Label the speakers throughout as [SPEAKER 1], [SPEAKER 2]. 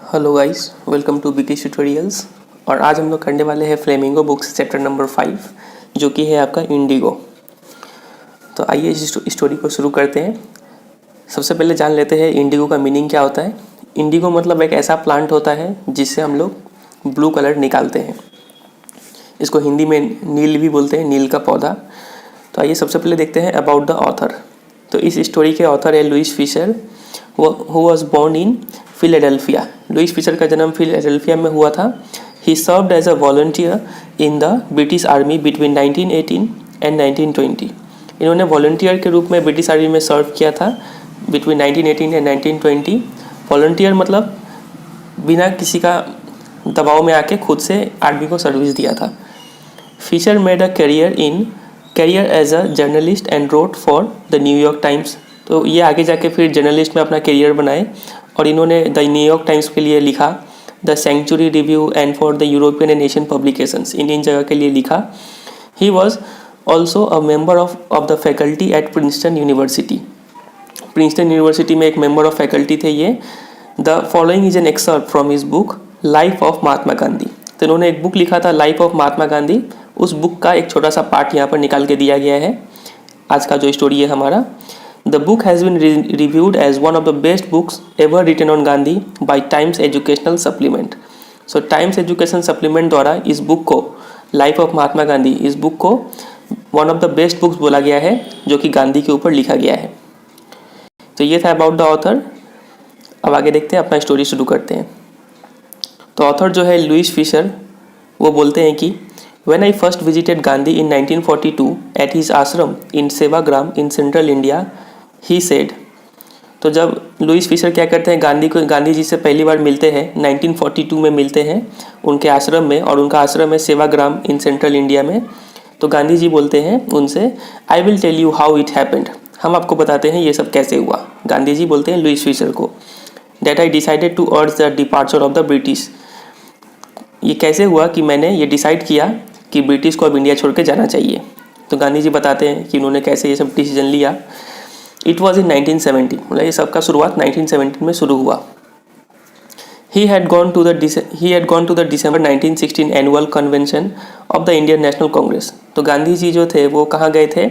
[SPEAKER 1] Hello guys, welcome to BK tutorials. और आज हम लोग करने वाले हैं फ्लेमिंगो बुक्स चैप्टर नंबर 5 जो कि है आपका इंडिगो। तो आइए इस स्टोरी को शुरू करते हैं। सबसे पहले जान लेते हैं इंडिगो का मीनिंग क्या होता है। इंडिगो मतलब एक ऐसा प्लांट होता है जिससे हम लोग ब्लू कलर निकालते हैं। इसको हिंदी में नील भी बोलते हैं, नील का पौधा। तो आइए सबसे पहले देखते हैं अबाउट द ऑथर। तो इस स्टोरी के ऑथर है Louis Fischer, who was born in Philadelphia. Louis Fischer का जन्म फिलाडेल्फिया में हुआ था। He served as a volunteer in the British army between 1918 and 1920। इन्होंने वॉलंटियर के रूप में ब्रिटिश आर्मी में सर्व किया था बिटवीन 1918 एंड 1920। वॉलंटियर मतलब बिना किसी का दबाव में आके खुद से आर्मी को सर्विस दिया था। Fischer made a career as a journalist and wrote for the New York Times. तो ये आगे जाके फिर जर्नलिस्ट में अपना करियर बनाए और इन्होंने द न्यूयॉर्क टाइम्स के लिए लिखा, the Century Review and for the European and Asian publications, इन जगह के लिए लिखा। He was also a member of the faculty at Princeton University. Princeton University में एक मेंबर ऑफ फैकल्टी थे ये। The following is an excerpt from his book life of Mahatma Gandhi. तो इन्होंने एक बुक लिखा था लाइफ ऑफ महात्मा गांधी। उस बुक का एक छोटा सा पार्ट यहाँ पर निकाल के दिया गया है। आज का जो स्टोरी है हमारा, the book has been reviewed as one of the best books ever written on Gandhi by Times educational supplement. So Times education supplement द्वारा इस बुक को, लाइफ ऑफ महात्मा गांधी, इस बुक को one of the best books बोला गया है जो कि गांधी के ऊपर लिखा गया है। तो ये था अबाउट द ऑथर। अब आगे देखते हैं, अपना स्टोरी शुरू करते हैं। तो ऑथर जो है लुइस फिशर, वो बोलते हैं कि When I first visited Gandhi in 1942 at his ashram in Sevagram in central India, he said। तो जब लुइस फिशर क्या करते हैं, गांधी जी से पहली बार मिलते हैं 1942 में मिलते हैं उनके आश्रम में, और उनका आश्रम है सेवाग्राम इन सेंट्रल इंडिया में। तो गांधी जी बोलते हैं उनसे, I will tell you how it happened. हम आपको बताते हैं ये सब कैसे हुआ। गांधी जी बोलते हैं लुइस फिशर को, that I decided to urge the departure of the British. ये कैसे हुआ कि मैंने ये डिसाइड किया कि ब्रिटिश को अब इंडिया छोड़ के जाना चाहिए। तो गांधी जी बताते हैं कि उन्होंने कैसे ये सब डिसीजन लिया। इट वॉज इन 1970, मतलब ये सब का शुरुआत 1917 में शुरू हुआ। He had gone to the December 1916 annual convention of the Indian National Congress. तो गांधी जी जो थे वो कहाँ गए थे,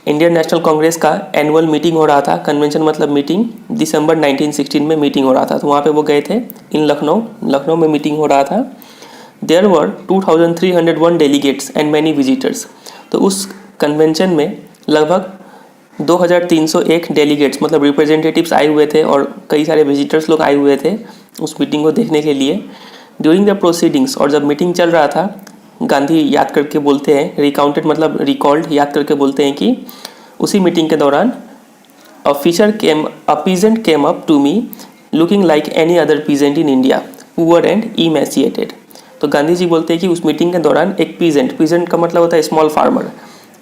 [SPEAKER 1] इंडियन नेशनल कांग्रेस का एनुअल मीटिंग हो रहा था। कन्वेंशन मतलब मीटिंग, दिसंबर 1916 में मीटिंग हो रहा था, तो वहाँ पे वो गए थे। इन लखनऊ में मीटिंग हो रहा था। There were 2301 delegates and many visitors। तो उस कन्वेंशन में लगभग 2301 डेलीगेट्स मतलब रिप्रेजेंटेटिव्स आए हुए थे और कई सारे विजिटर्स लोग आए हुए थे उस मीटिंग को देखने के लिए। ड्यूरिंग द प्रोसीडिंग्स, और जब मीटिंग चल रहा था, गांधी याद करके बोलते हैं, रिकाउंटेड मतलब रिकॉल्ड, याद करके बोलते हैं कि उसी मीटिंग के दौरान a peasant came up to me looking like any other peasant in India, poor and emaciated. तो गांधी जी बोलते हैं कि उस मीटिंग के दौरान एक पीजेंट का मतलब होता है स्मॉल फार्मर,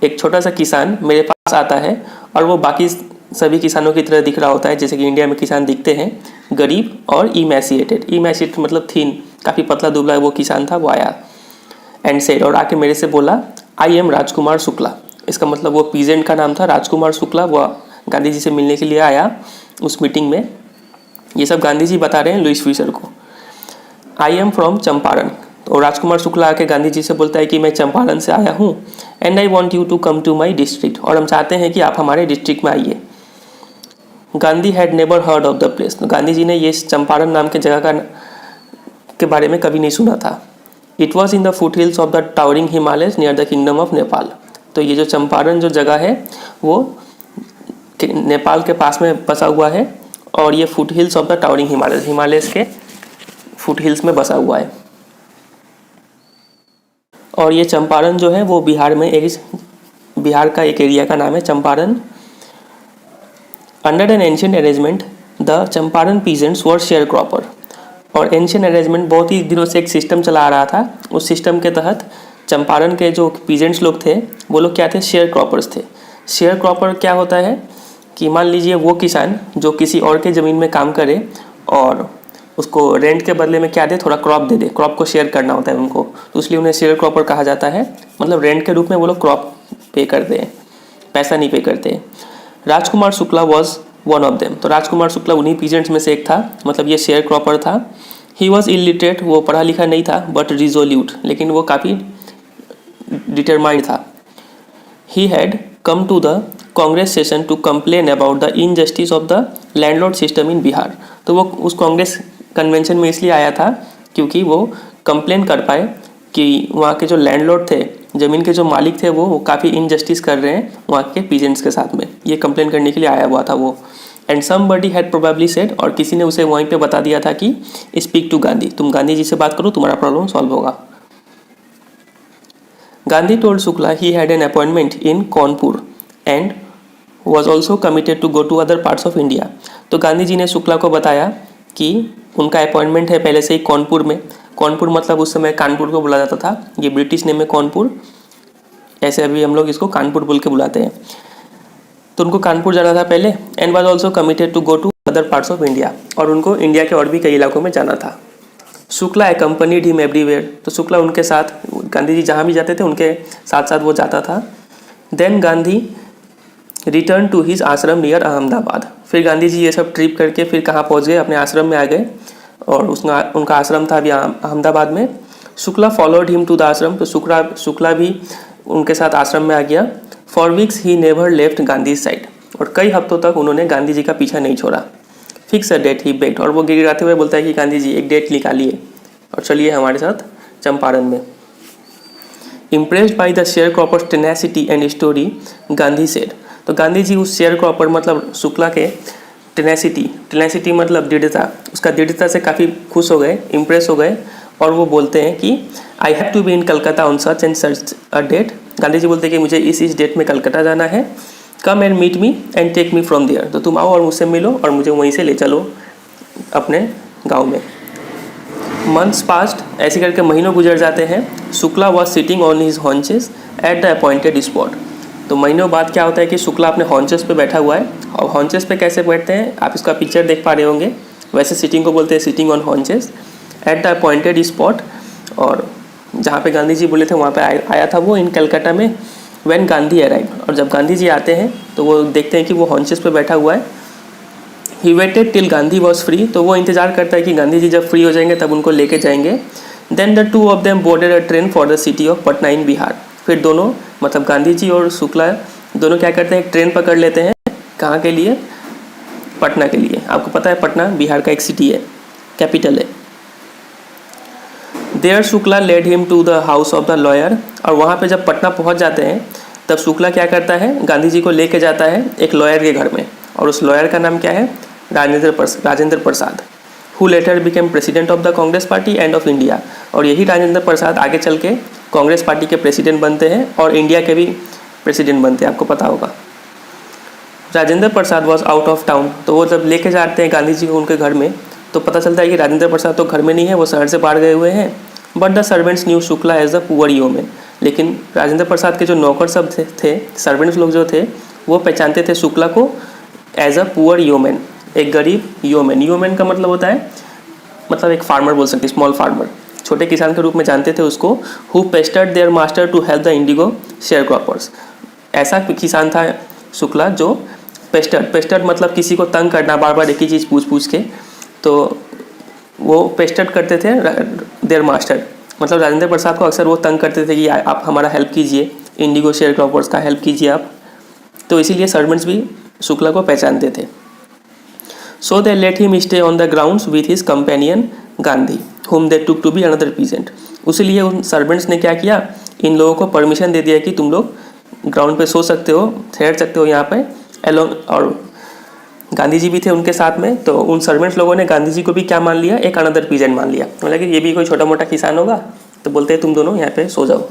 [SPEAKER 1] एक छोटा सा किसान मेरे पास आता है और वो बाकी सभी किसानों की तरह दिख रहा होता है जैसे कि इंडिया में किसान दिखते हैं, गरीब और इमेसिएटेड मतलब थीन, काफ़ी पतला दुबला वो किसान था। वो आया एंड सेड, और आके मेरे से बोला, आई एम राजकुमार शुक्ला। इसका मतलब वो पीजेंट का नाम था राजकुमार शुक्ला। वो गांधी जी से मिलने के लिए आया उस मीटिंग में। ये सब गांधी जी बता रहे हैं लुइस फिशर को। I am from Champaran. तो राजकुमार शुक्ला आके गांधी जी से बोलता है कि मैं चंपारण से आया हूँ, and I want you to come to my district, और हम चाहते हैं कि आप हमारे डिस्ट्रिक्ट में आइए। Gandhi had never heard of the place. तो गांधी जी ने ये चंपारण नाम के जगह के बारे में कभी नहीं सुना था। It was in the foot hills of the towering Himalayas near the kingdom of Nepal. तो ये जो चंपारण जो जगह है वो नेपाल के पास में बसा हुआ है, और ये foot hills of the towering Himalayas के फुट हिल्स में बसा हुआ है। और ये चंपारण जो है वो बिहार का एक एरिया का नाम है Champaran. Under N ancient arrangement the Champaran peasants were share cropper. और एंशिएंट अरेंजमेंट बहुत ही दिनों से एक सिस्टम चला आ रहा था। उस सिस्टम के तहत चंपारण के जो पीजेंट्स लोग थे वो लोग क्या थे, शेयर क्रॉपर्स थे। शेयर क्रॉपर क्या होता है कि मान लीजिए वो किसान जो किसी और के ज़मीन में काम करे और उसको रेंट के बदले में क्या दे, थोड़ा क्रॉप दे दे। क्रॉप को शेयर करना होता है उनको, तो इसलिए उन्हें शेयर क्रॉपर कहा जाता है। मतलब रेंट के रूप में वो लोग क्रॉप पे करते हैं, पैसा नहीं पे करते। Rajkumar Shukla was one of them. तो राजकुमार शुक्ला उन्हीं पीजेंट्स में से एक था, मतलब ये शेयर क्रॉपर था। ही वॉज इलिटरेट, वो पढ़ा लिखा नहीं था, बट रिजोल्यूट, लेकिन वो काफ़ी डिटरमाइंड था। He had come to the Congress session to complain about the injustice of the landlord system in Bihar. तो वो उस कांग्रेस कन्वेंशन में इसलिए आया था क्योंकि वो कंप्लेन कर पाए कि वहाँ के जो लैंडलॉर्ड थे, ज़मीन के जो मालिक थे, वो काफ़ी इनजस्टिस कर रहे हैं वहाँ के पीजेंट्स के साथ में। ये कंप्लेन करने के लिए आया हुआ था वो। And somebody had probably said, और किसी ने उसे वहीं पे बता दिया था कि स्पीक टू गांधी, तुम गांधी जी से बात करो, तुम्हारा प्रॉब्लम सॉल्व होगा। Gandhi told Shukla he had an appointment in Kanpur and was also committed to go to other parts of India. तो गांधी जी ने शुक्ला को बताया कि उनका अपॉइंटमेंट है पहले से ही कानपुर में। कानपुर मतलब उस समय कानपुर को बुला जाता था, ये ब्रिटिश नेम है कानपुर, ऐसे अभी हम लोग इसको कानपुर बोल के बुलाते हैं। तो उनको कानपुर जाना था पहले। And was also committed to go to other parts of India, और उनको इंडिया के और भी कई इलाकों में जाना था। शुक्ला एकम्पनीड हिम एवरीवेयर, तो शुक्ला उनके साथ, गांधी जी जहाँ भी जाते थे उनके साथ साथ वो जाता था। Then Gandhi return to his ashram near Ahmedabad. फिर गांधी जी ये सब ट्रिप करके फिर कहाँ पहुँच गए, अपने आश्रम में आ गए, और उनका आश्रम था अभी अहमदाबाद में। Shukla followed him to the ashram, तो शुक्ला भी उनके साथ आश्रम में आ गया। For weeks he never left Gandhi side, और कई हफ्तों तक उन्होंने गांधी जी का पीछा नहीं छोड़ा। Fix a date he bagged, और वो गिड़गिड़ाते हुए बोलता है कि गांधी जी एक डेट निकालिए और चलिए हमारे साथ चंपारण में। Impressed by the share croppers tenacity and story, Gandhi said, तो गांधी जी उस शेयर क्रॉपर मतलब शुक्ला के टेनेसिटी मतलब दृढ़ता, उसका दृढ़ता से काफ़ी खुश हो गए, इम्प्रेस हो गए, और वो बोलते हैं कि I have to be in Calcutta on such and such a date. Gandhi ji बोलते हैं कि मुझे इस डेट में कलकत्ता जाना है। Come and meet me and take me from there, तो तुम आओ और मुझसे मिलो और मुझे वहीं से ले चलो अपने गांव में। मंथ्स पास्ट, ऐसे करके महीनों गुजर जाते हैं। Shukla was sitting on his haunches at the appointed spot. तो महीनों बाद क्या होता है कि शुक्ला अपने हॉन्चेस पे बैठा हुआ है, और हॉन्चेस पे कैसे बैठते हैं आप इसका पिक्चर देख पा रहे होंगे, वैसे सिटिंग को बोलते हैं sitting on haunches at the appointed spot. और जहाँ पे गांधी जी बोले थे वहाँ पे आया था वो इन कलकत्ता में। व्हेन गांधी अराइव, और जब गांधी जी आते हैं तो वो देखते हैं कि वो हॉन्चेस पे बैठा हुआ है। He waited till Gandhi was free, तो वो इंतजार करता है कि गांधी जी जब फ्री हो जाएंगे तब उनको लेके जाएंगे। Then the two of them boarded a train for the city of Patna in Bihar. फिर दोनों मतलब गांधी जी और शुक्ला दोनों क्या करते हैं, ट्रेन पकड़ लेते हैं, कहाँ के लिए, पटना के लिए। आपको पता है पटना बिहार का एक सिटी है, कैपिटल है। There Shukla led him to the house of the lawyer, और वहाँ पे जब पटना पहुँच जाते हैं तब शुक्ला क्या करता है, गांधी जी को लेके जाता है एक लॉयर के घर में, और उस लॉयर का नाम क्या है, Rajendra Prasad, who later became president of the Congress party and of India. और यही राजेंद्र प्रसाद आगे चल के कांग्रेस पार्टी के प्रेसिडेंट बनते हैं और इंडिया के भी प्रेसिडेंट बनते हैं, आपको पता होगा। Rajendra Prasad was out of town, तो वो जब लेके जाते हैं गांधी जी को उनके घर में तो पता चलता है कि राजेंद्र प्रसाद तो घर में नहीं है, वो शहर से बाहर गए हुए हैं। But the servants knew Shukla as the poor yeoman, लेकिन राजेंद्र प्रसाद के जो नौकर सब थे सर्वेंट्स लोग जो थे वो पहचानते थे शुक्ला को एज अ पुअर योमेन, एक गरीब योमेन। योमेन का मतलब होता है, मतलब एक फार्मर बोल सकते, स्मॉल फार्मर, छोटे किसान के रूप में जानते थे उसको। Who pestered their master to help the indigo sharecroppers, ऐसा किसान था शुक्ला जो पेस्टर्ड मतलब किसी को तंग करना, बार बार एक ही चीज़ पूछ के, तो वो पेस्टर्ड करते थे देयर मास्टर, मतलब राजेंद्र प्रसाद को अक्सर वो तंग करते थे कि आप हमारा हेल्प कीजिए, इंडिगो शेयर क्रॉपर्स का हेल्प कीजिए आप। तो इसीलिए सर्वेंट्स भी शुक्ला को पहचानते थे। So they let him stay on the grounds with his companion Gandhi whom they took to be another peasant। उसीलिए उन सर्वेंट्स ने क्या किया, इन लोगों को परमिशन दे दिया कि तुम लोग ग्राउंड पे सो सकते हो, ठहर सकते हो यहाँ पे एलोंग, और गांधी जी भी थे उनके साथ में। तो उन सर्वेंट्स लोगों ने गांधी जी को भी क्या मान लिया, एक अनदर पीजेंट मान लिया, मतलब कि ये भी कोई छोटा मोटा किसान होगा, तो बोलते हैं तुम दोनों यहाँ पे सो जाओ।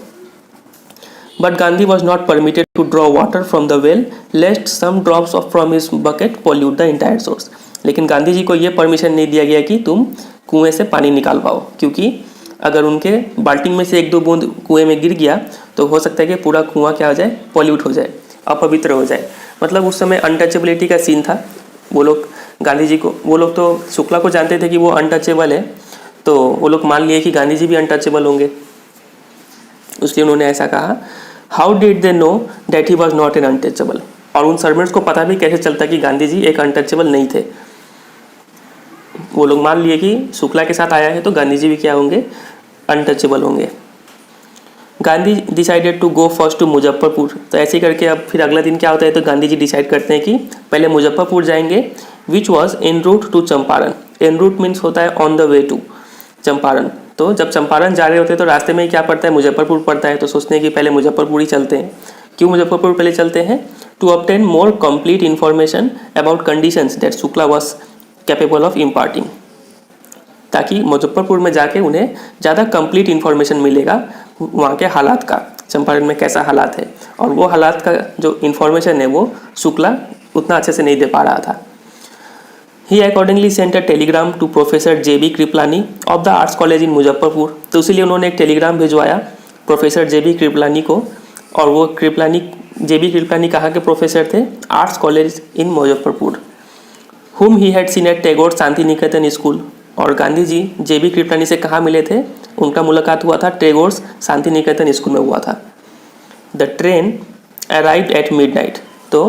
[SPEAKER 1] But Gandhi was not permitted to draw water from the well lest some drops off from his bucket pollute the entire source. लेकिन गांधी जी को ये परमिशन नहीं दिया गया कि तुम कुएं से पानी निकाल पाओ, क्योंकि अगर उनके बाल्टी में से एक दो बूंद कुएं में गिर गया तो हो सकता है कि पूरा कुआं क्या हो जाए, पॉल्यूट हो जाए, अपवित्र हो जाए। मतलब उस समय अनटचेबिलिटी का सीन था। वो लोग गांधी जी को, वो लोग तो शुक्ला को जानते थे कि वो अनटचेबल है, तो वो लोग मान लिए कि गांधी जी भी अनटचेबल होंगे, इसलिए उन्होंने ऐसा कहा। How did they know that he was not an untouchable, और उन सर्वेंट्स को पता भी कैसे चलता कि गांधी जी एक अनटचेबल नहीं थे। वो लोग मान लिए कि शुक्ला के साथ आया है तो गांधी जी भी क्या होंगे, अनटचेबल होंगे। Gandhi decided to go first to Muzaffarpur. तो ऐसे करके अब फिर अगला दिन क्या होता है, तो गांधी जी डिसाइड करते हैं कि पहले मुजफ्फरपुर जाएंगे, which was en route to Champaran. En route means होता है on the way to Champaran. तो जब चंपारण जा रहे होते हैं तो रास्ते में ही क्या पड़ता है, मुजफ्फरपुर पड़ता है। तो सोचते हैं कि पहले मुजफ्फरपुर ही चलते हैं। क्यों मुजफ्फरपुर पहले चलते हैं, to obtain more complete information about conditions that Shukla was capable of imparting, ताकि मुजफ्फरपुर में जाके उन्हें ज़्यादा कंप्लीट इन्फॉर्मेशन मिलेगा वहाँ के हालात का, चंपारण में कैसा हालात है। और वो हालात का जो इन्फॉर्मेशन है वो शुक्ला उतना अच्छे से नहीं दे पा रहा था। He accordingly sent a telegram to professor JB Kripalani of the Arts College in Muzaffarpur. तो इसीलिए उन्होंने एक टेलीग्राम भिजवाया प्रोफेसर JB कृपलानी को। और वो JB कृपलानी कहाँ के प्रोफेसर थे, arts College in Muzaffarpur. Whom he had seen at Tagore Shanti Niketan school. और गांधी जी JB कृपलानी से कहाँ मिले थे, उनका मुलाकात हुआ था टैगोर शांति निकेतन स्कूल में हुआ था। The train arrived at midnight. तो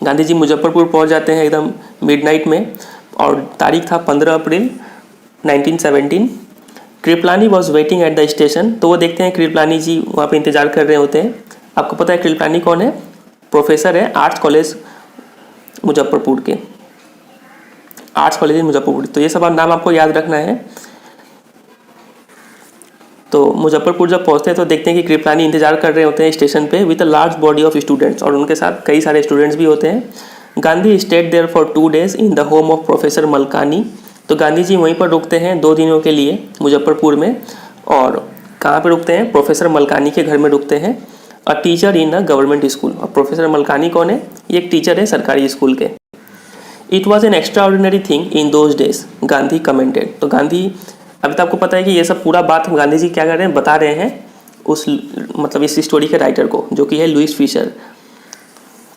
[SPEAKER 1] गांधी जी मुजफ्फरपुर पहुंच जाते हैं एकदम मिडनाइट में, और तारीख था 15 अप्रैल 1917। Kripalani was waiting at the station. तो वो देखते हैं कृपलानी जी वहाँ पे इंतजार कर रहे होते हैं। आपको पता है कृपलानी कौन है, प्रोफेसर है आर्ट्स कॉलेज मुजफ्फरपुर के, आर्ट्स कॉलेज इन मुजफ्फरपुर। तो ये सब नाम आपको याद रखना है। तो मुजफ्फरपुर जब पहुंचते हैं तो देखते हैं कि कृपलानी इंतजार कर रहे होते हैं स्टेशन पे with a large body of students, और उनके साथ कई सारे स्टूडेंट्स भी होते हैं। Gandhi stayed there for 2 days in the home of professor Malkani. तो गांधी जी वहीं पर रुकते हैं 2 दिनों के लिए मुजफ्फरपुर में। और कहाँ पे रुकते हैं, प्रोफेसर मलकानी के घर में रुकते हैं। A teacher in a government school. और प्रोफेसर मलकानी कौन है, ये एक टीचर है सरकारी स्कूल के। It was an extraordinary thing in those days, Gandhi commented. तो गांधी, अभी तो आपको पता है कि ये सब पूरा बात गांधी जी क्या कर रहे हैं, बता रहे हैं उस मतलब इस स्टोरी के राइटर को, जो कि है लुइस फिशर।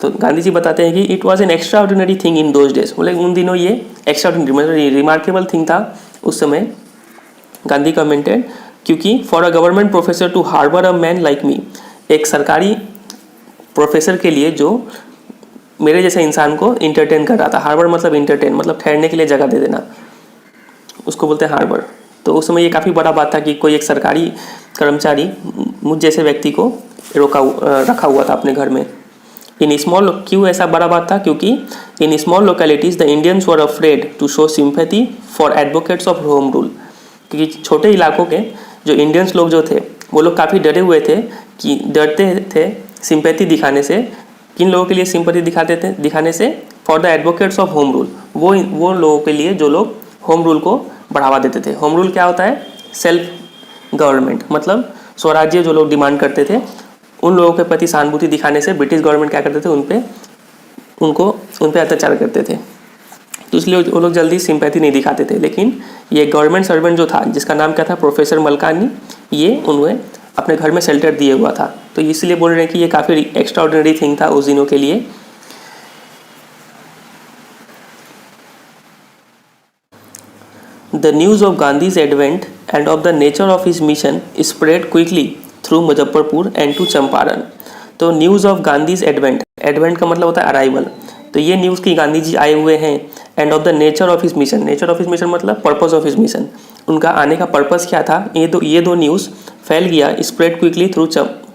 [SPEAKER 1] तो गांधी जी बताते हैं कि it was an extraordinary thing in those days, बोले उन दिनों ये एक्स्ट्रा ऑर्डिनरी मतलब रिमार्केबल थिंग था उस समय, गांधी कमेंटेड, क्योंकि for a government professor to harbour a man like me, एक सरकारी प्रोफेसर के लिए जो मेरे जैसे इंसान को इंटरटेन कर रहा था। हार्बर मतलब इंटरटेन मतलब ठहरने के लिए जगह दे देना, उसको बोलते हैं हार्बर। तो उस समय ये काफ़ी बड़ा बात था कि कोई एक सरकारी कर्मचारी मुझ जैसे व्यक्ति को रखा हुआ था अपने घर में। इन स्मॉल, क्यों ऐसा बड़ा बात था, क्योंकि in small localities the Indians were afraid to show sympathy for advocates of home rule. क्योंकि छोटे इलाकों के जो इंडियंस लोग जो थे वो लोग काफ़ी डरे हुए थे, कि डरते थे सिंपैथी दिखाने से। किन लोगों के लिए सिंपैथी दिखाने से, for the advocates of home rule, वो लोगों के लिए जो लोग होम रूल को बढ़ावा देते थे। होम रूल क्या होता है, सेल्फ गवर्नमेंट मतलब स्वराज्य जो लोग डिमांड करते थे, उन लोगों के प्रति सहानुभूति दिखाने से ब्रिटिश गवर्नमेंट क्या करते थे, उन पे अत्याचार करते थे। तो इसलिए वो लोग जल्दी सिंपैथी नहीं दिखाते थे। लेकिन ये गवर्नमेंट सर्वेंट जो था, जिसका नाम क्या था, प्रोफेसर मलकानी, ये उन्हें अपने घर में शेल्टर दिए हुआ था। तो इसलिए बोल रहे हैं कि ये काफ़ी एक्स्ट्रा ऑर्डिनरी थिंग था उस दिनों के लिए। The news of Gandhi's advent and of the nature of his mission spread quickly through Muzaffarpur and to Champaran. तो news of Gandhi's advent, advent का मतलब होता है अराइवल। तो ये न्यूज़ कि गांधी जी आए हुए हैं, end of the nature of his mission, nature of his mission मतलब पर्पस ऑफ हिज मिशन, उनका आने का पर्पस क्या था, ये दो न्यूज़ फैल गया, spread quickly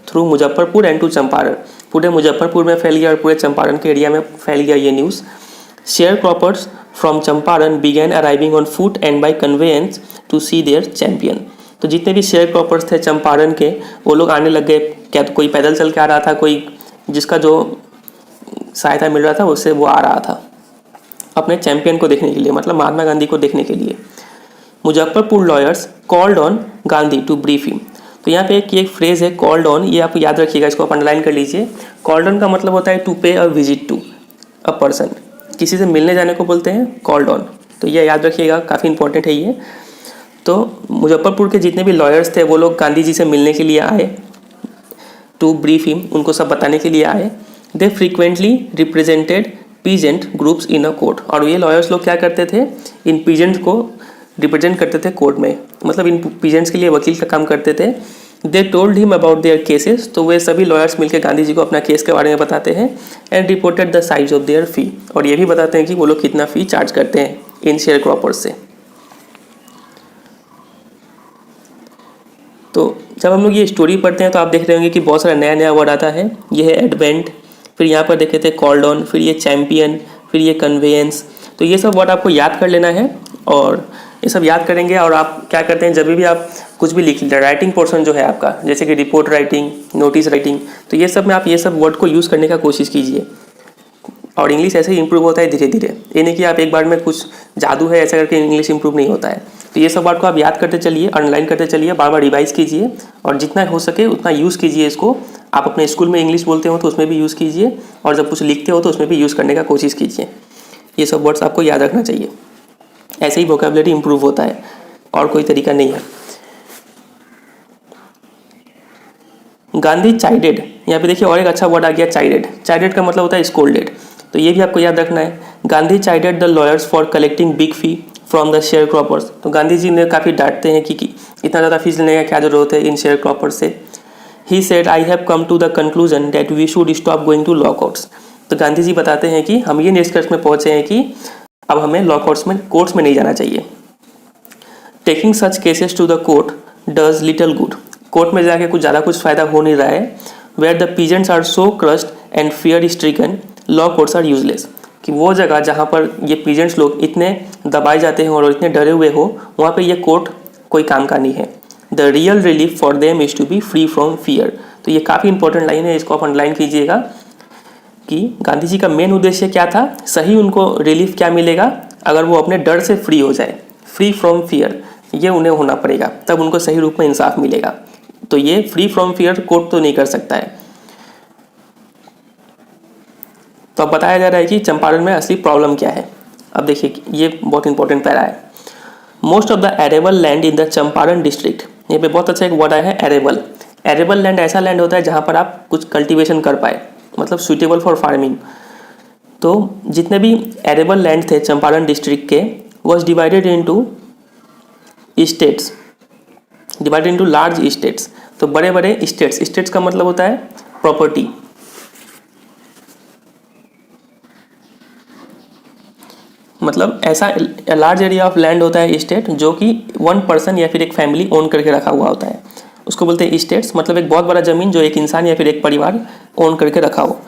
[SPEAKER 1] through Muzaffarpur and to Champaran. पूरे मुजफ्फरपुर में फैल गया और पूरे चंपारण के एरिया में फैल गया ये news. Sharecroppers from Champaran began arriving on foot and by conveyance to see their champion. तो जितने भी शेयर क्रॉपर्स थे चंपारण के, वो लोग आने लग गए। क्या तो कोई पैदल चल के आ रहा था, कोई जिसका जो सहायता मिल रहा था उससे वो आ रहा था अपने चैंपियन को देखने के लिए, मतलब महात्मा गांधी को देखने के लिए। Muzaffarpur lawyers called on Gandhi to brief him. तो यहाँ पे एक फ्रेज है कॉल्ड ऑन, ये आप याद रखिएगा, इसको आप अंडरलाइन कर लीजिए। कॉल्ड ऑन का मतलब होता है to pay a visit to a person, किसी से मिलने जाने को बोलते हैं कॉल्ड ऑन। तो ये याद रखिएगा, काफ़ी इंपॉर्टेंट है ये। तो मुजफ्फरपुर के जितने भी लॉयर्स थे वो लोग गांधी जी से मिलने के लिए आए, टू ब्रीफ हिम, उनको सब बताने के लिए आए। They frequently represented peasant groups in a court. और ये लॉयर्स लोग क्या करते थे, इन पीजेंट्स को रिप्रेजेंट करते थे कोर्ट में, मतलब इन पीजेंट्स के लिए वकील का काम करते थे। They told him about their cases, तो वे सभी लॉयर्स मिलकर गांधी जी को अपना केस के बारे में बताते हैं। And reported the size of their fee, और ये भी बताते हैं कि वो लोग कितना फ़ी चार्ज करते हैं इन शेयर क्रॉपर्स से। तो जब हम लोग ये स्टोरी पढ़ते हैं तो आप देख रहे होंगे कि बहुत सारा नया नया वर्ड आता है। ये है एडवेंट, फिर यहाँ पर देखे थे कॉल्ड ऑन, फिर ये चैम्पियन, फिर ये कन्वेंस। तो ये सब वर्ड आपको याद कर लेना है, और ये सब याद करेंगे और आप क्या करते हैं, जब भी आप कुछ भी लिख राइटिंग पोर्शन जो है आपका, जैसे कि रिपोर्ट राइटिंग, नोटिस राइटिंग, तो ये सब में आप ये सब वर्ड को यूज़ करने का कोशिश कीजिए। और इंग्लिश ऐसे ही इंप्रूव होता है धीरे धीरे, ये नहीं कि आप एक बार में कुछ जादू है ऐसा करके इंग्लिश इंप्रूव नहीं होता है। तो ये सब वर्ड को आप याद करते चलिए, अंडरलाइन करते चलिए, बार बार रिवाइज कीजिए, और जितना हो सके उतना यूज़ कीजिए इसको। आप अपने स्कूल में इंग्लिश बोलते हो तो उसमें भी यूज़ कीजिए, और जब कुछ लिखते हो तो उसमें भी यूज़ करने का कोशिश कीजिए। ये सब वर्ड्स आपको याद रखना चाहिए, ऐसे ही वोकैबुलरी इंप्रूव होता है, और कोई तरीका नहीं है। गांधी चाइडेड, यहाँ पे देखिए और एक अच्छा वर्ड आ गया चाइडेड। चाइडेड का मतलब होता है स्कोल्डेड, तो ये भी आपको याद रखना है। Gandhi chided the lawyers for collecting big fee from the sharecroppers, तो गांधी जी ने काफ़ी डांटते हैं कि इतना ज़्यादा फीस लेने का क्या जरूरत है इन शेयर क्रॉपर्स से। He said I have come to the conclusion that we should stop going to law courts, तो गांधी जी बताते हैं कि हम ये निष्कर्ष में पहुँचे हैं कि अब हमें लॉ कोर्ट्स में नहीं जाना चाहिए। Taking such cases to the court does little good, court में जाके कुछ ज़्यादा कुछ फ़ायदा हो नहीं रहा है। Where the peasants are so crushed and fear stricken, law courts are useless, कि वो जगह जहाँ पर ये पीजेंट्स लोग इतने दबाए जाते हैं और इतने डरे हुए हो, वहाँ पे ये कोर्ट कोई काम का नहीं है। The real relief for them is to be free from fear, तो ये काफ़ी इंपॉर्टेंट लाइन है, इसको आप अंडरलाइन कीजिएगा कि गांधी जी का मेन उद्देश्य क्या था, सही उनको रिलीफ क्या मिलेगा अगर वो अपने डर से फ्री हो जाए। फ्री फ्रॉम फियर ये उन्हें होना पड़ेगा, तब उनको सही रूप में इंसाफ मिलेगा। तो ये फ्री फ्रॉम फियर कोर्ट तो नहीं कर सकता है। तो अब बताया जा रहा है कि चंपारण में असली प्रॉब्लम क्या है। अब देखिए ये बहुत इंपॉर्टेंट पैरा है। Most of the arable land in the Champaran district, यहाँ पे बहुत अच्छा एक वर्ड आया है एरेबल। एरेबल लैंड ऐसा लैंड होता है जहाँ पर आप कुछ कल्टीवेशन कर पाए, मतलब सुटेबल फॉर फार्मिंग। तो जितने भी एरेबल लैंड थे चंपारण डिस्ट्रिक्ट के, was divided into states, divided into large states, तो बड़े बड़े स्टेट्स। स्टेट्स का मतलब होता है प्रॉपर्टी, मतलब ऐसा लार्ज एरिया ऑफ लैंड होता है स्टेट जो कि वन पर्सन या फिर एक फैमिली ओन करके रखा हुआ होता है, उसको बोलते हैं स्टेट्स। मतलब एक बहुत बड़ा ज़मीन जो एक इंसान या फिर एक परिवार ओन करके रखा हो।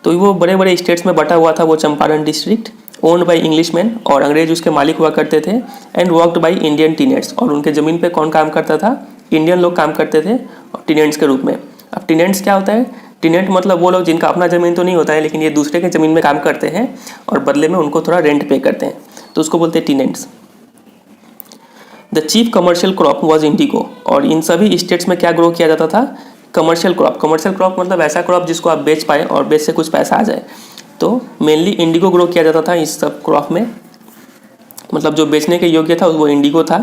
[SPEAKER 1] तो वो बड़े बड़े स्टेट्स में बटा हुआ था वो Champaran district, owned by Englishman, और अंग्रेज उसके मालिक हुआ करते थे। And worked by Indian tenants, और उनके ज़मीन पे कौन काम करता था, इंडियन लोग काम करते थे टीनेंट्स के रूप में। अब टीनेंट्स क्या होता है, टीनेंट मतलब वो लोग जिनका अपना ज़मीन तो नहीं होता है, लेकिन ये दूसरे के ज़मीन में काम करते हैं और बदले में उनको थोड़ा रेंट पे करते हैं, तो उसको बोलते हैं tenants. The chief commercial crop was Indigo, और इन सभी स्टेट्स में क्या ग्रो किया जाता था, कमर्शियल क्रॉप। कमर्शियल क्रॉप मतलब ऐसा क्रॉप जिसको आप बेच पाए और बेच से कुछ पैसा आ जाए। तो मेनली इंडिगो ग्रो किया जाता था इस सब क्रॉप में, मतलब जो बेचने के योग्य था वो इंडिगो था।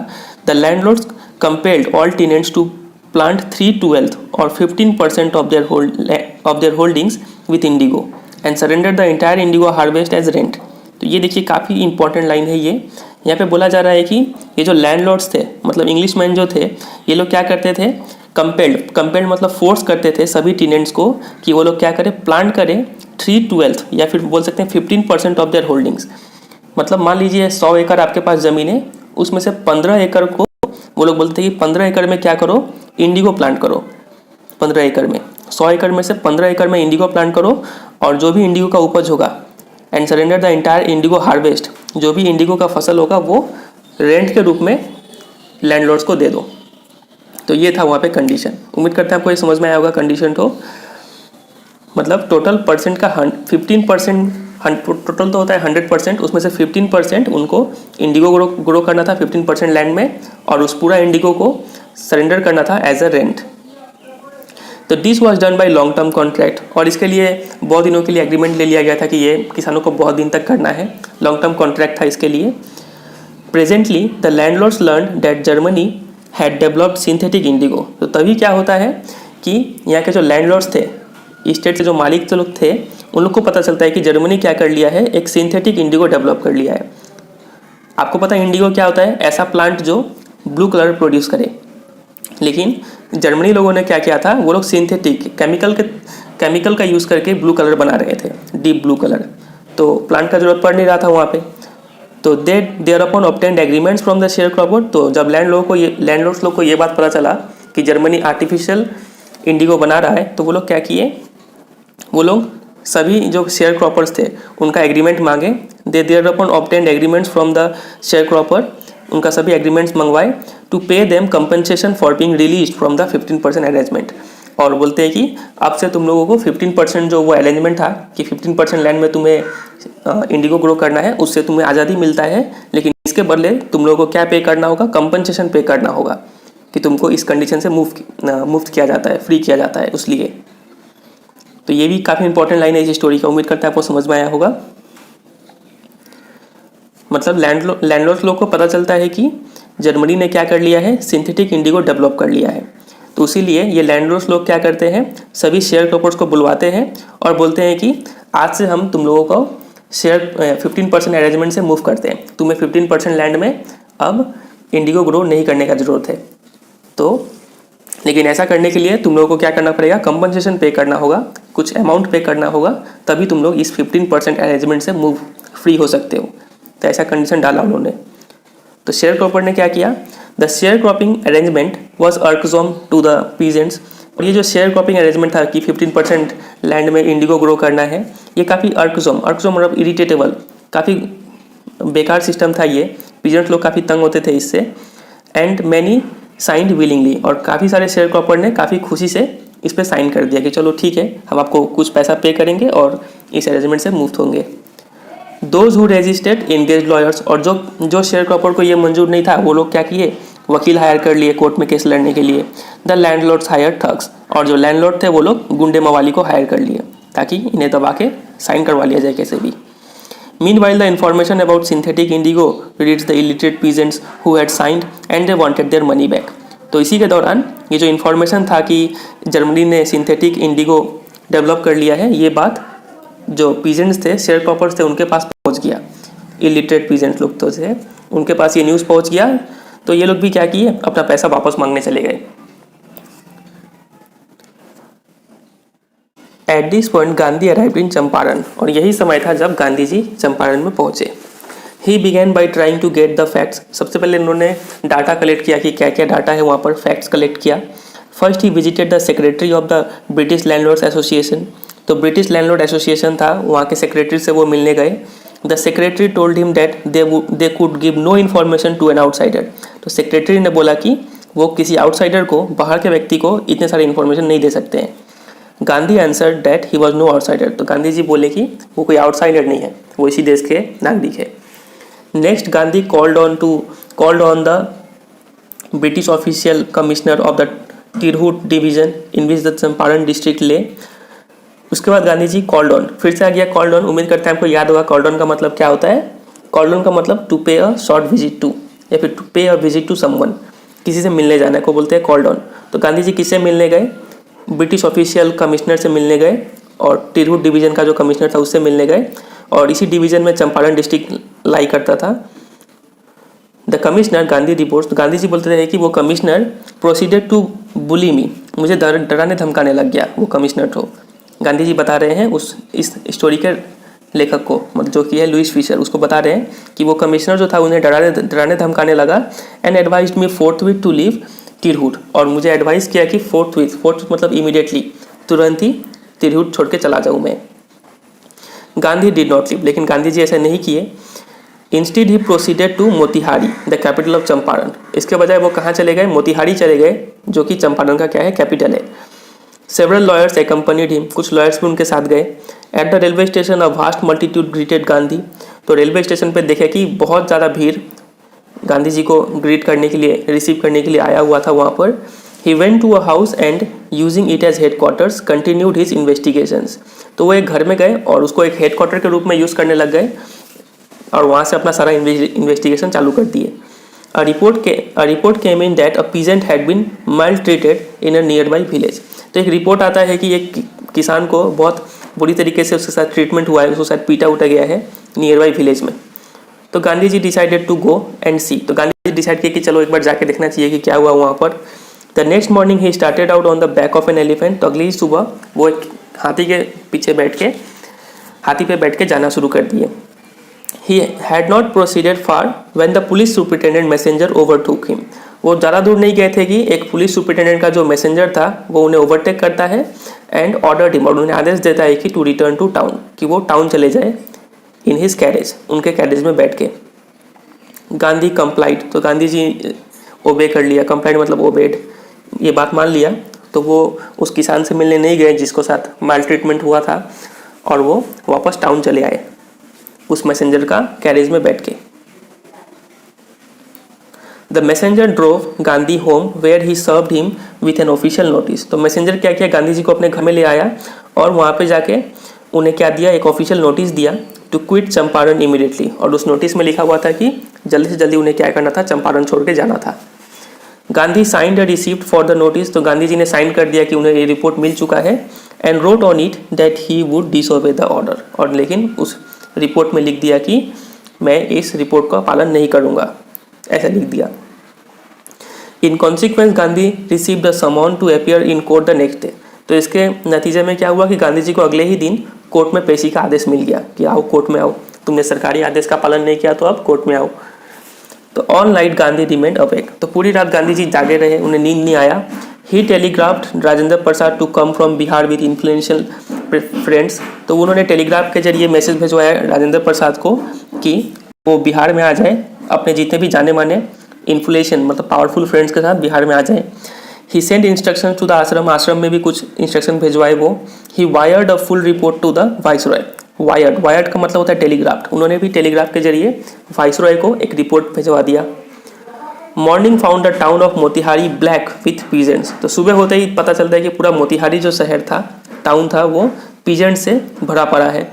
[SPEAKER 1] The landlords compelled all tenants to plant 3/12 और 15% of their holdings with indigo and surrender the entire indigo harvest as rent. तो ये देखिए काफ़ी इंपॉर्टेंट लाइन है ये। यहाँ पे बोला जा रहा है कि ये जो लैंडलॉर्ड्स थे, मतलब इंग्लिशमैन जो थे, ये लोग क्या करते थे, कंपेल्ड मतलब फोर्स करते थे सभी टेनेंट्स को कि वो लोग क्या करें, प्लांट करें 3/12 या फिर बोल सकते हैं 15% ऑफ देयर होल्डिंग्स। मतलब मान लीजिए 100 एकड़ आपके पास ज़मीन है, उसमें से 15 एकड़ को वो लोग बोलते हैं कि 15 एकड़ में क्या करो, इंडिगो प्लांट करो। 15 एकड़ में, 100 एकड़ में से 15 एकड़ में इंडिगो प्लांट करो, और जो भी इंडिगो का उपज होगा and surrender the entire indigo harvest, जो भी इंडिगो का फसल होगा वो रेंट के रूप में लैंडलॉर्ड्स को दे दो। तो ये था वहाँ पे कंडीशन। उम्मीद करते हैं आपको ये समझ में आया होगा कंडीशन। तो मतलब टोटल परसेंट का 15%, टोटल तो होता है 100%, उसमें से 15% उनको इंडिगो ग्रो करना था 15% लैंड में, और उस पूरा इंडिगो को सरेंडर करना था एज अ रेंट। तो this was done by long term contract, और इसके लिए बहुत दिनों के लिए एग्रीमेंट ले लिया गया था कि ये किसानों को बहुत दिन तक करना है। लॉन्ग टर्म कॉन्ट्रैक्ट था इसके लिए। Presently the landlords learn that Germany had developed synthetic Indigo. तो तभी क्या होता है कि यहाँ के जो लैंडलॉर्ड्स थे, स्टेट के जो मालिक जो लोग थे, उन लोग को पता चलता है कि जर्मनी क्या कर लिया है, एक सिंथेटिक इंडिगो डेवलप कर लिया है। आपको पता है इंडिगो क्या होता है, ऐसा प्लांट जो ब्लू कलर प्रोड्यूस करे। लेकिन जर्मनी लोगों ने क्या किया था, वो लोग सिंथेटिक केमिकल का यूज़ करके ब्लू कलर बना रहे थे, डीप ब्लू कलर। तो प्लांट का जरूरत पड़ नहीं रहा था वहाँ पे। तो thereupon obtained agreements from the sharecropper. तो जब लैंडलॉर्ड्स लोग को ये बात पता चला कि जर्मनी आर्टिफिशियल इंडिगो बना रहा है, तो वो लोग क्या किए, वो लोग सभी जो शेयर क्रॉपर्स थे उनका एग्रीमेंट मांगे। Thereupon obtained agreements from the sharecropper, उनका सभी एग्रीमेंट्स मंगवाए to pay them compensation for being release from the 15% arrangement. और बोलते हैं कि अब से तुम लोगों को 15% जो वो अरेंजमेंट था कि 15% लैंड में तुम्हें इंडिगो ग्रो करना है, उससे तुम्हें आज़ादी मिलता है, लेकिन इसके बदले तुम लोगों को क्या पे करना होगा, कंपनसेशन पे करना होगा कि तुमको इस कंडीशन से मुफ्त किया जाता है, फ्री किया जाता है उस लिए। तो ये भी काफ़ी इंपॉर्टेंट लाइन है इस स्टोरी का, उम्मीद करता है आपको समझ में आया होगा। मतलब लैंडलॉर्ड्स लोग को पता चलता है कि जर्मनी ने क्या कर लिया है, सिंथेटिक इंडिगो डेवलप कर लिया है। तो इसीलिए ये लैंडलॉर्ड्स लोग क्या करते हैं, सभी शेयर क्रॉपर्स को बुलवाते हैं और बोलते हैं कि आज से हम तुम लोगों को शेयर 15% अरेंजमेंट से मूव करते हैं, तुम्हें 15% लैंड में अब इंडिगो ग्रो नहीं करने का ज़रूरत है। तो लेकिन ऐसा करने के लिए तुम लोगों को क्या करना पड़ेगा, कंपनसेशन पे करना होगा, कुछ अमाउंट पे करना होगा, तभी तुम लोग इस 15% अरेंजमेंट से मूव फ्री हो सकते हो। तो ऐसा कंडीशन डाला उन्होंने। तो शेयर क्रॉपर ने क्या किया, the sharecropping arrangement was irksome to the peasants. और ये जो शेयर क्रॉपिंग अरेंजमेंट था कि 15% लैंड में इंडिगो ग्रो करना है, ये काफ़ी अर्कसम मतलब इरिटेटेबल, काफ़ी बेकार सिस्टम था ये। पीजेंट्स लोग काफ़ी तंग होते थे इससे। एंड मैनी साइंड विलिंगली, और काफ़ी सारे शेयर क्रॉपर ने काफ़ी खुशी से इस पर साइन कर दिया कि चलो ठीक है, हम आपको कुछ पैसा पे करेंगे और इस अरेंजमेंट से मुफ्त होंगे। Those who resisted engage lawyers, और जो शेयर क्रॉपर को ये मंजूर नहीं था, वो लोग क्या किए, वकील हायर कर लिए कोर्ट में केस लड़ने के लिए। द लैंडलॉर्ड्स हायर ठग्स, और जो लैंडलॉर्ड थे वो लोग गुंडे मवाली को हायर कर लिए ताकि इन्हें दबा के साइन करवा लिया जाए कैसे भी। Meanwhile, the information about synthetic indigo reached the illiterate peasants who had signed and they wanted their money back. तो इसी के दौरान ये जो इन्फॉर्मेशन था कि जर्मनी ने सिंथेटिक इंडिगो डेवलप कर लिया है, ये बात जो पीजेंट्स थे, शेयर क्रॉपर्स थे, उनके पास पहुंच गया। इलिटरेट पीजेंट्स लोग तो थे, उनके पास ये न्यूज़ पहुंच गया। तो ये लोग भी क्या किए, अपना पैसा वापस मांगने चले गए। At this point Gandhi arrived in Champaran, और यही समय था जब गांधी जी चंपारण में पहुंचे। He began by trying to get the facts. सबसे पहले इन्होंने डाटा कलेक्ट किया कि क्या क्या डाटा है वहाँ पर, फैक्ट्स कलेक्ट किया। First he visited the secretary of the British landlords association. तो ब्रिटिश लैंडलॉर्ड एसोसिएशन था, वहाँ के सेक्रेटरी से वो मिलने गए। The secretary told him that they could give no information to an outsider. तो सेक्रेटरी ने बोला कि वो किसी आउटसाइडर को, बाहर के व्यक्ति को इतने सारे इन्फॉर्मेशन नहीं दे सकते हैं। Gandhi answer that he was no outsider. तो गांधी जी बोले कि वो कोई आउटसाइडर नहीं है, वो इसी देश के नागरिक है। Next Gandhi called on the British official commissioner of the Tirhut division in which the Champaran district lay. उसके बाद गांधी जी कॉल्ड ऑन, फिर से आ गया कॉल्ड ऑन। उम्मीद करते हैं आपको याद होगा कॉल्ड ऑन का मतलब क्या होता है। कॉल्ड ऑन का मतलब to pay a short visit to, या फिर to pay a visit to someone, किसी से मिलने जाने को बोलते हैं कॉल्ड ऑन। तो गांधी जी किससे मिलने गए, ब्रिटिश ऑफिशियल कमिश्नर से मिलने गए, और तिरहुट डिवीज़न का जो कमिश्नर था उससे मिलने गए। और इसी डिवीज़न में चंपारण डिस्ट्रिक्ट लाई करता था। द कमिश्नर गांधी रिपोर्ट्स, तो गांधी जी बोलते थे कि वो कमिश्नर प्रोसीडेड टू बुली मी, मुझे डराने धमकाने लग गया वो कमिश्नर। तो गांधी जी बता रहे हैं इस स्टोरी के लेखक को, मतलब जो कि है लुइस फिशर, उसको बता रहे हैं कि वो कमिश्नर जो था उन्हें डराने धमकाने लगा। And advised me forthwith to leave Tirhut, और मुझे एडवाइस किया कि फोर्थ मतलब इमीडिएटली, तुरंत ही तिरहुट छोड़ के चला जाऊँ मैं। गांधी डिड नॉट लीव, लेकिन गांधी जी ऐसा नहीं किए। Instead he proceeded to Motihari the capital of Champaran. इसके बजाय वो कहाँ चले गए, मोतिहारी चले गए, जो कि चंपारण का क्या है, कैपिटल है। सेवरल लॉयर्स एक्कम्पनीड हिम, कुछ लॉयर्स भी उनके साथ गए। At the railway station a vast multitude greeted Gandhi. तो रेलवे स्टेशन पे देखे कि बहुत ज़्यादा भीड़ गांधी जी को ग्रीट करने के लिए, रिसीव करने के लिए आया हुआ था वहाँ पर। He went to a house and using it as headquarters continued his investigations. तो वो एक घर में गए और उसको एक हेडक्वार्टर के रूप में यूज़ करने लग गए, और वहाँ से अपना सारा इन्वेस्टिगेशन चालू कर दिए। A report came in that a peasant had been maltreated in a nearby village. तो एक रिपोर्ट आता है कि एक किसान को बहुत बुरी तरीके से उसके साथ ट्रीटमेंट हुआ है, उसको शायद पीटा उठा गया है नियर बाई विलेज में। तो गांधी जी डिसाइडेड टू गो एंड सी। तो गांधी जी डिसाइड किया कि चलो एक बार जाके देखना चाहिए कि क्या हुआ वहाँ पर। The next morning he started out on the back of an elephant. तो अगली सुबह वो एक हाथी के पीछे बैठ के हाथी पे बैठ के जाना शुरू कर दिए। He had not proceeded far when the police superintendent messenger overtook him। वो ज़्यादा दूर नहीं गए थे कि एक पुलिस सुपरिटेंडेंट का जो मैसेंजर था वो उन्हें ओवरटेक करता है एंड ऑर्डर हिम, और उन्हें आदेश देता है कि टू रिटर्न टू टाउन, कि वो टाउन चले जाए इन हिज कैरेज, उनके कैरेज में बैठ के। गांधी कंप्लाइड, तो गांधी जी ओबे कर लिया। कंप्लाइड मतलब ओबेड, ये बात मान लिया। तो वो उस किसान से मिलने नहीं गए जिसको साथ माल ट्रीटमेंट हुआ था, और वो वापस टाउन चले आए उस मैसेंजर का कैरेज में बैठ के। The messenger drove Gandhi home where he served him with an official notice. तो मैसेंजर क्या किया, गांधी जी को अपने घर में ले आया और वहाँ पे जाके उन्हें क्या दिया, एक ऑफिशियल नोटिस दिया टू क्विट चंपारण इमीडिएटली। और उस नोटिस में लिखा हुआ था कि जल्दी से जल्दी उन्हें क्या करना था, चंपारण छोड़ के जाना था। Gandhi signed a receipt for the notice. तो गांधी जी ने साइन कर दिया कि उन्हें ये रिपोर्ट मिल चुका है। And wrote on it that he would disobey the order. और लेकिन उस रिपोर्ट में लिख दिया कि मैं इस रिपोर्ट का पालन नहीं करूँगा, ऐसा लिख दिया। In consequence Gandhi receive the summon to appear in court the next day. तो इसके नतीजे में क्या हुआ कि गांधी जी को अगले ही दिन कोर्ट में पेशी का आदेश मिल गया कि आओ कोर्ट में आओ, तुमने सरकारी आदेश का पालन नहीं किया तो अब कोर्ट में आओ। तो all night Gandhi remained awake. तो पूरी रात गांधी जी जागे रहे, उन्हें नींद नहीं आया। He telegraphed Rajendra Prasad to come from Bihar with influential friends. तो उन्होंने टेलीग्राफ के जरिए मैसेज भिजवाया राजेंद्र प्रसाद को कि वो बिहार में आ जाए, अपने जितने भी जाने माने इन्फ्लुएंशियल मतलब पावरफुल फ्रेंड्स के साथ बिहार में आ जाए। He sent instruction to the ashram. Ashram में भी कुछ इंस्ट्रक्शन भिजवाए वो। He wired a full report to the viceroy. Wired का मतलब होता है टेलीग्राफ। उन्होंने भी टेलीग्राफ के जरिए वाइसरॉय को एक रिपोर्ट भिजवा दिया। Morning found the town of Motihari black with peasants. तो सुबह होते ही पता चलता है कि पूरा मोतिहारी जो शहर था, टाउन था, वो पीजेंट से भरा पड़ा है।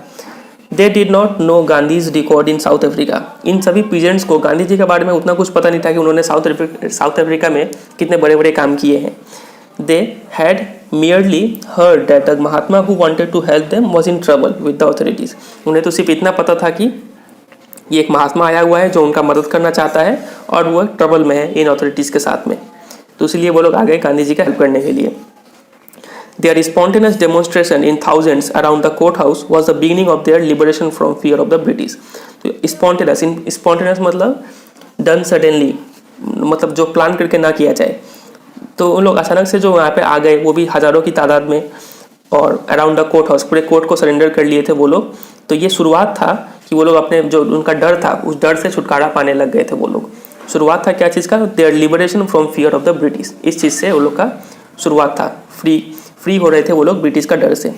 [SPEAKER 1] They did not know Gandhi's record in South Africa. इन सभी पीजेंट्स को गांधी जी के बारे में उतना कुछ पता नहीं था कि उन्होंने साउथ अफ्रीका में कितने बड़े बड़े काम किए हैं। They had merely heard that the Mahatma who wanted to help them was in trouble with the authorities। उन्हें तो सिर्फ इतना पता था कि ये एक महात्मा आया हुआ है जो उनका मदद करना चाहता है और वो ट्रबल में है इन अथॉरिटीज़ के साथ में। तो इसलिए वो लोग आ गए गांधी जी का हेल्प करने के लिए। Their spontaneous demonstration in thousands around the courthouse was the beginning of their liberation from fear of the British। तो spontaneous मतलब done suddenly, मतलब जो प्लान करके ना किया जाए। तो उन लोग अचानक से जो यहाँ पे आ गए, वो भी हज़ारों की तादाद में, और अराउंड द कोर्ट हाउस, पूरे कोर्ट को सरेंडर कर लिए थे वो लोग। तो ये शुरुआत था कि वो लोग अपने जो उनका डर था उस डर से छुटकारा पाने लग गए थे वो लोग। शुरुआत था क्या चीज़ का, their liberation from fear of the British. इस चीज़ से वो लोग का शुरुआत था, फ्री हो रहे थे वो लोग ब्रिटिश का डर से।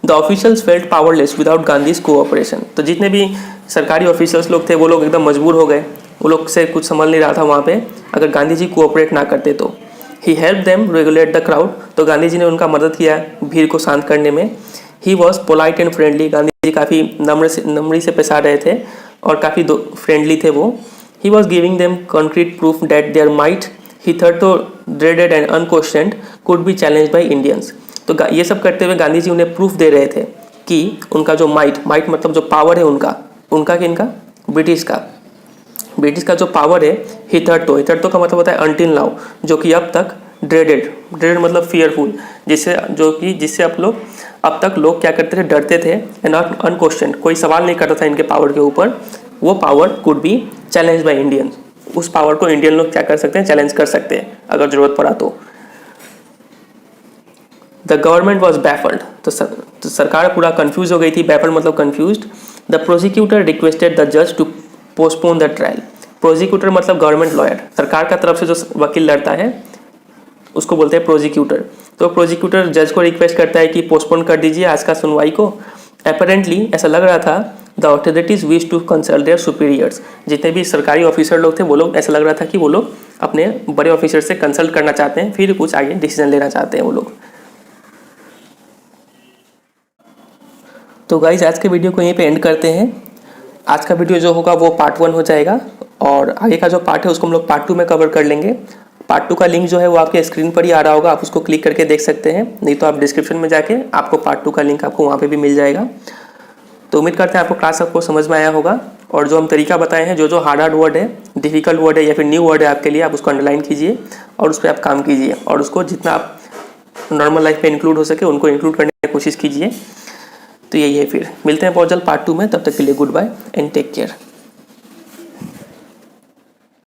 [SPEAKER 1] The officials felt powerless without Gandhi's cooperation. तो जितने भी सरकारी ऑफिशियल्स लोग थे वो लोग एकदम मजबूर हो गए, वो लोग से कुछ संभल नहीं रहा था वहाँ पे अगर गांधी जी कोऑपरेट ना करते तो। He help them regulate the crowd. तो गांधी जी ने उनका मदद किया भीड़ को शांत करने में। He was polite and friendly. Gandhi ji काफ़ी नम्री से पेश आ रहे थे और काफ़ी फ्रेंडली थे वो। He was giving them concrete proof that their might hitherto dreaded and unquestioned could be challenged by Indians। तो ये सब करते हुए गांधी जी उन्हें प्रूफ दे रहे थे कि उनका जो माइट मतलब जो पावर है उनका किनका, ब्रिटिश का जो पावर है, हिथरटो का मतलब होता है अनटिल नाउ, जो कि अब तक ड्रेडेड मतलब फियरफुल, जिससे अब तक लोग क्या करते थे, डरते थे। एंड अनक्वेश्चन, कोई सवाल नहीं करता था इनके पावर के ऊपर। वो power could be challenge by Indians. उस पावर को इंडियन लोग क्या कर सकते हैं, चैलेंज कर सकते हैं अगर जरूरत पड़ा तो। The government was baffled. तो सरकार पूरा कंफ्यूज हो गई थी। बैफल्ड मतलब confused. The prosecutor requested the जज to postpone the trial. Prosecutor मतलब गवर्नमेंट लॉयर, सरकार का तरफ से जो वकील लड़ता है उसको बोलते हैं प्रोसिक्यूटर। तो प्रोसिक्यूटर जज को रिक्वेस्ट करता है कि पोस्टपोन कर दीजिए आज का सुनवाई को। अपेरेंटली ऐसा लग रहा था the authorities wish to consult their superiors. जितने भी सरकारी ऑफिसर लोग थे वो लोग, ऐसा लग रहा था कि वो लोग अपने बड़े ऑफिसर से कंसल्ट करना चाहते हैं, फिर कुछ आगे डिसीजन लेना चाहते हैं वो लोग। तो गाइज आज के वीडियो को यहीं पे एंड करते हैं। आज का वीडियो जो होगा वो पार्ट 1 हो जाएगा और आगे का जो पार्ट है उसको हम लोग पार्ट 2 में कवर कर लेंगे। पार्ट 2 का लिंक जो है वो आपके स्क्रीन पर ही आ रहा होगा, आप उसको क्लिक करके देख सकते हैं, नहीं तो आप डिस्क्रिप्शन में जाके आपको पार्ट 2 का लिंक आपको वहाँ पे भी मिल जाएगा। तो उम्मीद करते हैं आपको क्लास आपको समझ में आया होगा, और जो हम तरीका बताए हैं, जो हार्ड वर्ड है, डिफ़िकल्ट वर्ड है या फिर न्यू वर्ड है आपके लिए, आप उसको अंडरलाइन कीजिए और उस पर आप काम कीजिए, और उसको जितना आप नॉर्मल लाइफ में इंक्लूड हो सके उनको इंक्लूड करने की कोशिश कीजिए। तो यही है, फिर मिलते हैं बहुत जल्द पार्ट 2 में। तब तक के लिए goodbye and take care.